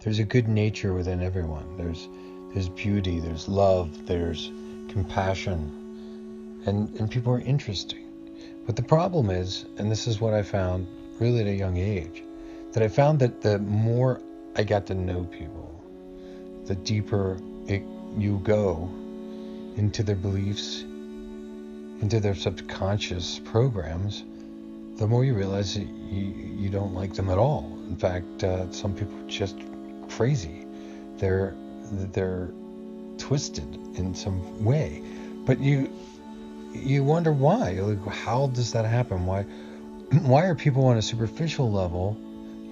There's a good nature within everyone. There's beauty, there's love, there's compassion, and people are interesting. But the problem is, and this is what I found really at a young age, that I found that the more I got to know people, the deeper you go into their beliefs, into their subconscious programs, the more you realize that you don't like them at all. In fact, some people are just crazy. They're twisted in some way. But you wonder why. Like, how does that happen? Why are people on a superficial level,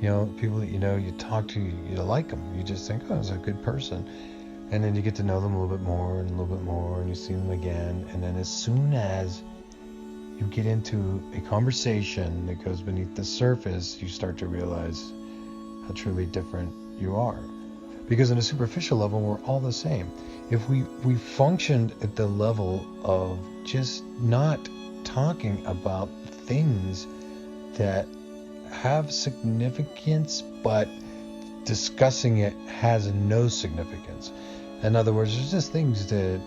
people that you talk to, you like them. You just think, oh, it's a good person. And then you get to know them a little bit more and a little bit more, and you see them again. And then as soon as you get into a conversation that goes beneath the surface, you start to realize how truly different you are. Because on a superficial level, we're all the same. If we functioned at the level of just not talking about things that have significance, but discussing it has no significance. In other words, there's just things that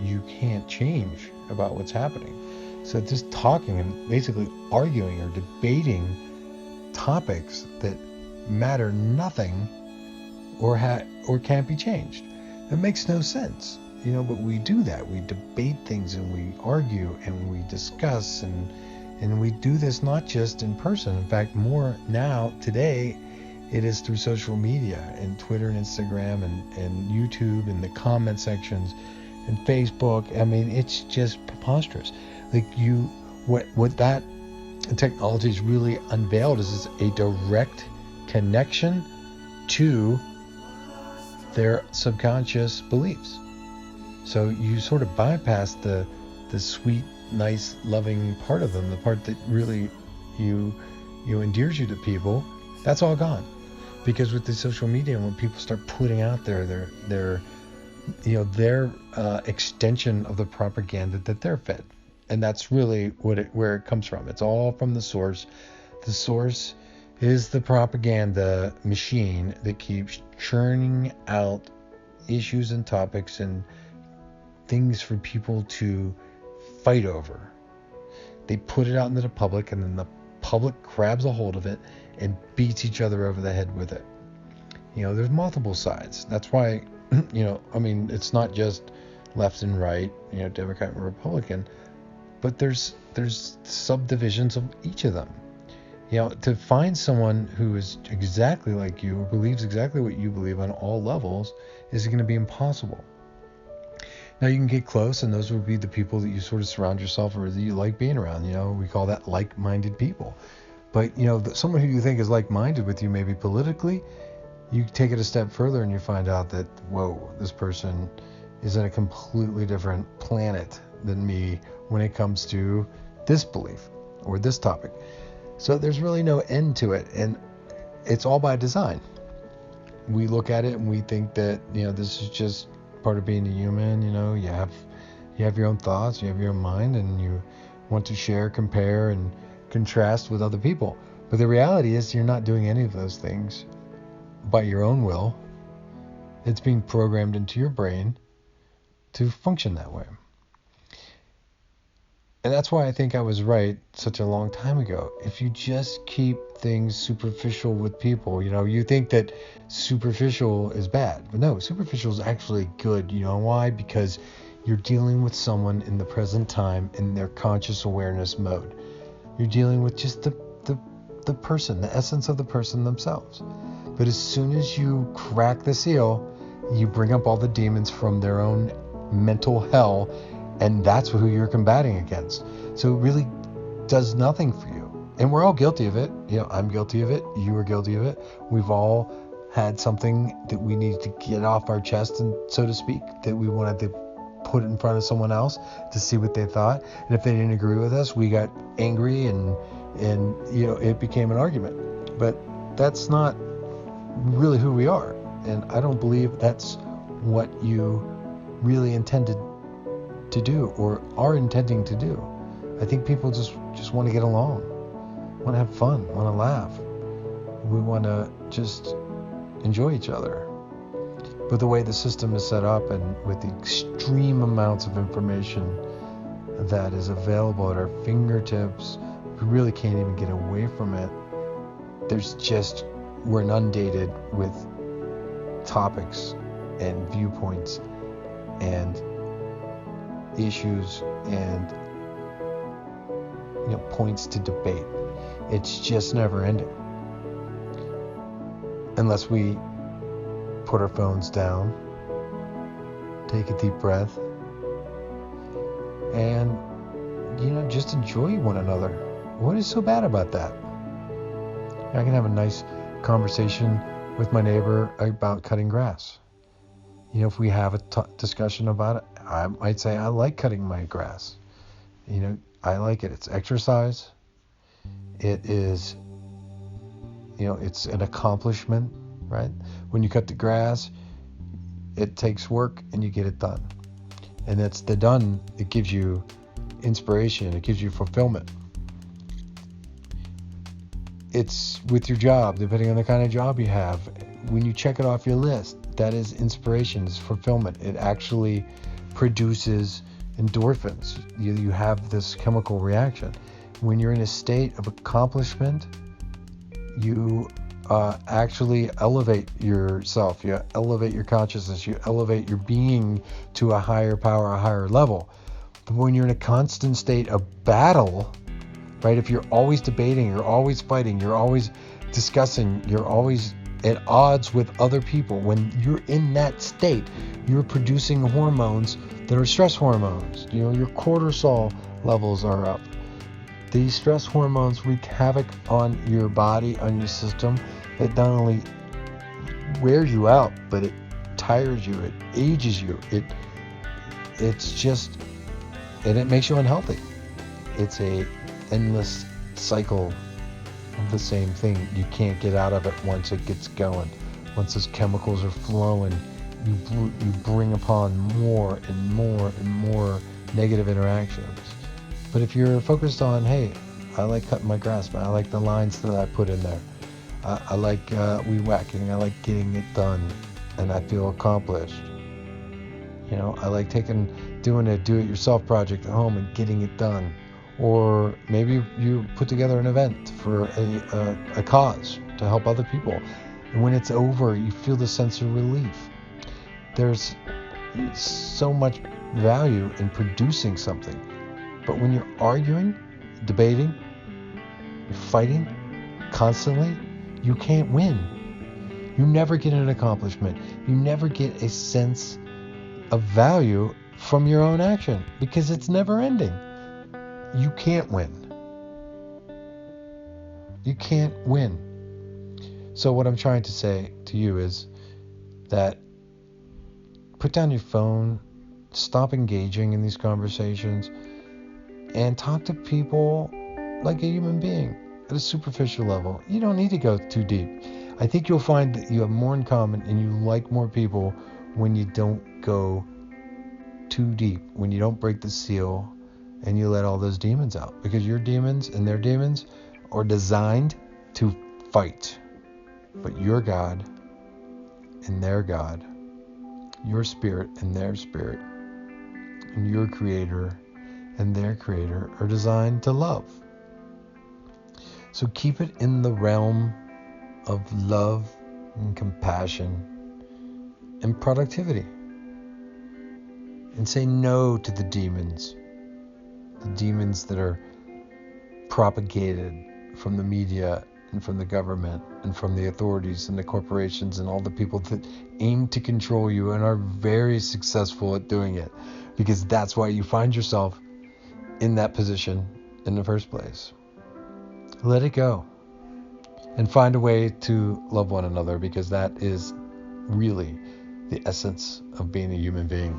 you can't change about what's happening. So just talking and basically arguing or debating topics that matter nothing or can't be changed. It makes no sense. But we do that. We debate things and we argue and we discuss and we do this not just in person. In fact, more now today, it is through social media and Twitter and Instagram and YouTube and the comment sections and Facebook. I mean, it's just preposterous. Like what that technology has really unveiled is a direct connection to their subconscious beliefs. So you sort of bypass the sweet, nice, loving part of them, the part that really endears you to people. That's all gone. Because with the social media, when people start putting out their extension of the propaganda that they're fed, and that's really where it comes from. It's all from the source. The source is the propaganda machine that keeps churning out issues and topics and things for people to fight over. They put it out into the public, and then the public grabs a hold of it and beats each other over the head with it. There's multiple sides. That's why, it's not just left and right, Democrat and Republican, but there's subdivisions of each of them. To find someone who is exactly like you or believes exactly what you believe on all levels is going to be impossible. Now you can get close, and those would be the people that you sort of surround yourself or that you like being around. We call that like-minded people. But, someone who you think is like-minded with you, maybe politically, you take it a step further and you find out that, whoa, this person is in a completely different planet than me when it comes to this belief or this topic. So there's really no end to it, and it's all by design. We look at it and we think that, this is just part of being a human. You have your own thoughts, you have your own mind, and you want to share, compare, and contrast with other people. But the reality is you're not doing any of those things by your own will. It's being programmed into your brain to function that way. And that's why I think I was right such a long time ago. If you just keep things superficial with people, you think that superficial is bad. But no, superficial is actually good. You know why? Because you're dealing with someone in the present time in their conscious awareness mode. You're dealing with just the person, the essence of the person themselves. But as soon as you crack the seal, you bring up all the demons from their own mental hell, and that's who you're combating against. So it really does nothing for you. And we're all guilty of it. I'm guilty of it. You are guilty of it. We've all had something that we needed to get off our chest, and so to speak, that we wanted to put it in front of someone else to see what they thought. And if they didn't agree with us, we got angry and it became an argument. But that's not really who we are. And I don't believe that's what you really intended to do or are intending to do. I think people just want to get along, want to have fun, want to laugh. We want to just enjoy each other. But the way the system is set up, and with the extreme amounts of information that is available at our fingertips, we really can't even get away from it. We're inundated with topics and viewpoints and issues and points to debate. It's just never ending. Unless we put our phones down, take a deep breath, and just enjoy one another. What is so bad about that? I can have a nice conversation with my neighbor about cutting grass. If we have a discussion about it, I might say I like cutting my grass. I like it. It's exercise. It is, it's an accomplishment, right? When you cut the grass, it takes work and you get it done. And it's the done that gives you inspiration. It gives you fulfillment. It's with your job, depending on the kind of job you have. When you check it off your list, that is inspiration, it's fulfillment. It actually produces endorphins. You have this chemical reaction. When you're in a state of accomplishment, you actually elevate yourself. You elevate your consciousness. You elevate your being to a higher power, a higher level. But when you're in a constant state of battle, right? If you're always debating, you're always fighting, you're always discussing, you're always at odds with other people. When you're in that state, you're producing hormones that are stress hormones. Your cortisol levels are up. These stress hormones wreak havoc on your body, on your system. It not only wears you out, but it tires you, it ages you. It's just, and it makes you unhealthy. It's a endless cycle of the same thing. You can't get out of it once it gets going. Once those chemicals are flowing, you bring upon more and more and more negative interactions. But if you're focused on, hey, I like cutting my grass, but I like the lines that I put in there. I like weed whacking. I like getting it done, and I feel accomplished. I like doing a do-it-yourself project at home and getting it done. Or maybe you put together an event for a cause to help other people. And when it's over, you feel the sense of relief. There's so much value in producing something. But when you're arguing, debating, you're fighting constantly, you can't win. You never get an accomplishment. You never get a sense of value from your own action because it's never ending. You can't win. You can't win. So what I'm trying to say to you is that put down your phone, stop engaging in these conversations, and talk to people like a human being at a superficial level. You don't need to go too deep. I think you'll find that you have more in common and you like more people when you don't go too deep, when you don't break the seal and you let all those demons out. Because your demons and their demons are designed to fight. But your God and their God, your spirit and their spirit, and your creator and their creator are designed to love. So keep it in the realm of love and compassion and productivity. And say no to the demons that are propagated from the media and from the government and from the authorities and the corporations and all the people that aim to control you and are very successful at doing it, because that's why you find yourself in that position in the first place. Let it go and find a way to love one another, because that is really the essence of being a human being.